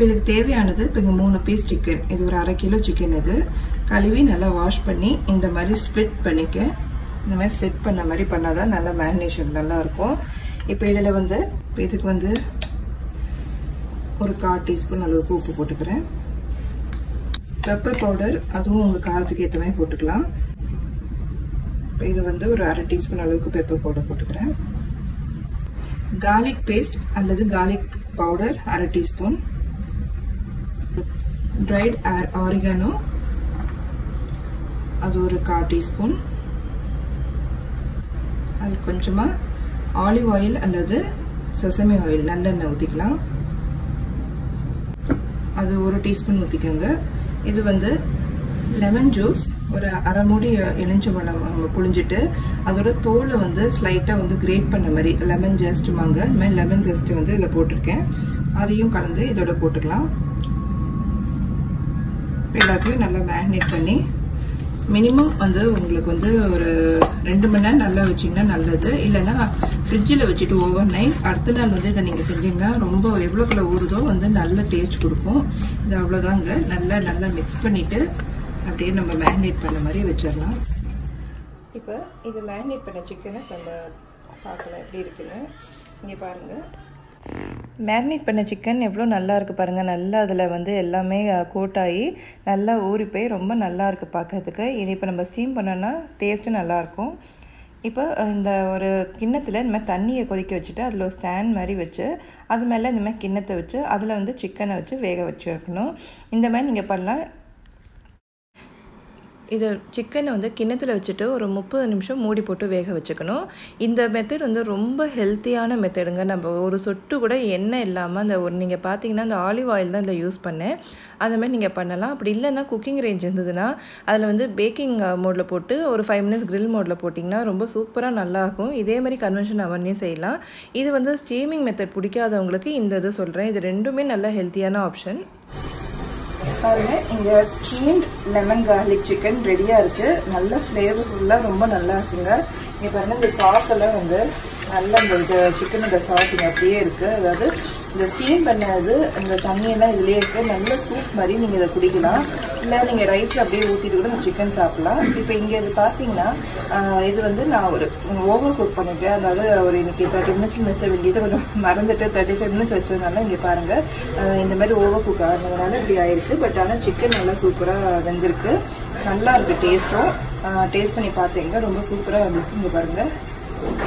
இதுக்கு தேவையானது இப்போ 3 பீஸ் சிக்கன். இது ஒரு 1/2 கிலோ சிக்கன். இது கழுவி நல்லா வாஷ் பண்ணி இந்த மாதிரி ஸ்ப்ளிட் பண்ணிக்க. இந்த மாதிரி ஸ்ப்ளிட் பண்ண மாதிரி பண்ணாதான் நல்லா மேரினேஷன் நல்லா இருக்கும். இப்போ இதில் வந்து இதுக்கு வந்து ஒரு 1/4 டீஸ்பூன் அளவுக்கு உப்பு போட்டுக்கிறேன். பெப்பர் பவுடர் அதுவும் உங்கள் காரத்துக்கு ஏற்ற மாதிரி போட்டுக்கலாம். இப்போ இது வந்து ஒரு 1/2 டீஸ்பூன் அளவுக்கு பெப்பர் பவுடர் போட்டுக்கிறேன். கார்லிக் பேஸ்ட் அல்லது garlic powder 1/2 teaspoon. Dried oregano அது ஒரு 1/4 டீஸ்பூன். அது கொஞ்சமாக ஆலிவ் ஆயில் அல்லது செசமி ஆயில் நல்லெண்ணெய் ஊற்றிக்கலாம். அது 1 டீஸ்பூன் ஊற்றிக்கோங்க. இது வந்து லெமன் ஜூஸ் ஒரு 1/2 மூடி எலுமிச்சம்பழம் புழிஞ்சிட்டு அதோட தோலை வந்து ஸ்லைட்டாக வந்து கிரேட் பண்ண மாதிரி லெமன் ஜெஸ்ட்டுமாங்க. இந்த மாதிரி லெமன் ஜெஸ்ட் வந்து இதில் போட்டிருக்கேன். அதையும் கலந்து இதோட போட்டுக்கலாம். எல்லாத்தையும் நல்லா மேரினேட் பண்ணி மினிமம் வந்து உங்களுக்கு வந்து ஒரு 2 மணி நேரம் நல்லா வச்சிங்கன்னா நல்லது. இல்லைன்னா ஃப்ரிட்ஜில் வச்சுட்டு ஓவர் நைட் அடுத்த நாள் வந்து இதை நீங்கள் செஞ்சீங்கன்னா ரொம்ப எவ்வளோக்குள்ள ஊறுதோ வந்து நல்ல டேஸ்ட் கொடுக்கும். இது அவ்வளோதாங்க. நல்லா மிக்ஸ் பண்ணிவிட்டு அப்படியே நம்ம மேரினேட் பண்ண மாதிரி வச்சிடலாம். இப்போ இது மேரினேட் பண்ண சிக்கனை நம்ம பார்க்கலாம் எப்படி இருக்குன்னு. இங்கே பாருங்கள், மேரினேட் பண்ண சிக்கன் எவ்வளோ நல்லா இருக்குது பாருங்கள். நல்லா அதில் வந்து எல்லாமே கோட் ஆகி நல்லா ஊறி போய் ரொம்ப நல்லா இருக்குது பார்க்கறதுக்கு. இது இப்போ நம்ம ஸ்டீம் பண்ணோன்னா டேஸ்ட்டு நல்லாயிருக்கும். இப்போ இந்த ஒரு கிண்ணத்தில் இந்த மாதிரி தண்ணியை கொதிக்க வச்சுட்டு அதில் ஒரு ஸ்டாண்ட் மாதிரி வச்சு அது மேலே இந்த மாதிரி கிண்ணத்தை வச்சு அதில் வந்து சிக்கனை வச்சு வேக வச்சு வைக்கணும். இந்த மாதிரி நீங்கள் பண்ணலாம். இது சிக்கனை வந்து கிண்ணத்தில் வச்சுட்டு ஒரு 30 நிமிஷம் மூடி போட்டு வேக வச்சுக்கணும். இந்த மெத்தட் வந்து ரொம்ப ஹெல்த்தியான மெத்தடுங்க. நம்ம ஒரு சொட்டு கூட எண்ணெய் இல்லாமல் அந்த ஒரு நீங்கள் பார்த்தீங்கன்னா அந்த ஆலிவ் ஆயில் தான் இதில் யூஸ் பண்ணேன். அந்த மாதிரி நீங்கள் பண்ணலாம். அப்படி இல்லைன்னா குக்கிங் ரேஞ்ச் இருந்ததுன்னா அதில் வந்து பேக்கிங் மோடில் போட்டு ஒரு 5 மினிட்ஸ் கிரில் மோடில் போட்டிங்கன்னா ரொம்ப சூப்பராக நல்லாயிருக்கும். இதே மாதிரி கன்வென்ஷன் அவர்னையும் செய்யலாம். இது வந்து ஸ்டீமிங் மெத்தட் பிடிக்காதவங்களுக்கு இந்த இது சொல்கிறேன். இது ரெண்டுமே நல்ல ஹெல்த்தியான ஆப்ஷன். பாருங்க, இங்கே ஸ்டீம்ட் லெமன் கார்லிக் சிக்கன் ரெடியாக இருக்குது. நல்ல ஃப்ளேவர்ஃபுல்லாக ரொம்ப நல்லா இருக்குங்க. இங்கே பாருங்கள், இந்த சாஸ் எல்லாம் வந்து நல்லா இந்த சிக்கனோட சாஸ் இங்கே அப்படியே இருக்குது. அதாவது இந்த ஸ்டீம் பண்ணது இந்த தண்ணியெல்லாம் இதுலேயே இருக்குது. நல்ல சூப் மாதிரி நீங்கள் இதை குடிக்கலாம். இல்லை நீங்கள் ரைஸில் அப்படியே ஊற்றிட்டு கூட இந்த சிக்கன் சாப்பிடலாம். இப்போ இங்கே இது பார்த்தீங்கன்னா இது வந்து நான் ஒரு ஓவர் குக் பண்ணிட்டேன். அதாவது ஒரு இன்னைக்கு 30 மினிட்ஸ் வச்ச வேண்டியது கொஞ்சம் மறந்துட்டு 35 மினிட்ஸ் வச்சதுனால இங்கே பாருங்கள் இந்த மாதிரி ஓவர் குக் ஆனதுனால இப்படி ஆயிருக்கு. பட் ஆனால் சிக்கன் நல்லா சூப்பராக வெந்திருக்கு. நல்லா இருக்குது டேஸ்ட்டும். டேஸ்ட் பண்ணி பார்த்தீங்க ரொம்ப சூப்பராக வந்துருக்கு. இங்கே பாருங்கள்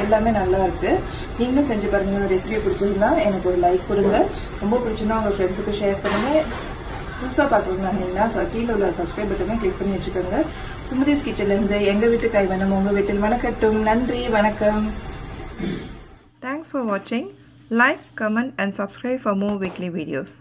எல்லாமே நல்லா இருக்குது. நீங்களும் செஞ்சு பாருங்கள். ரெசிபி பிடிச்சிருந்தா எனக்கு ஒரு லைக் கொடுங்க. ரொம்ப பிடிச்சிருந்தா உங்கள் ஃப்ரெண்ட்ஸுக்கு ஷேர் பண்ணுங்கள். புதுசாக பார்க்குறீங்கன்னா கீழே உள்ள சப்ஸ்கிரைப் பட்டனை கிளிக் பண்ணி வச்சுக்கோங்க. சுமதிஸ் கிச்சன்லேருந்து எங்கள் வீட்டு கைவண்ணம் உங்கள் வீட்டில் வணக்கட்டும். நன்றி, வணக்கம். Thanks for watching. Like, comment and subscribe for more weekly videos.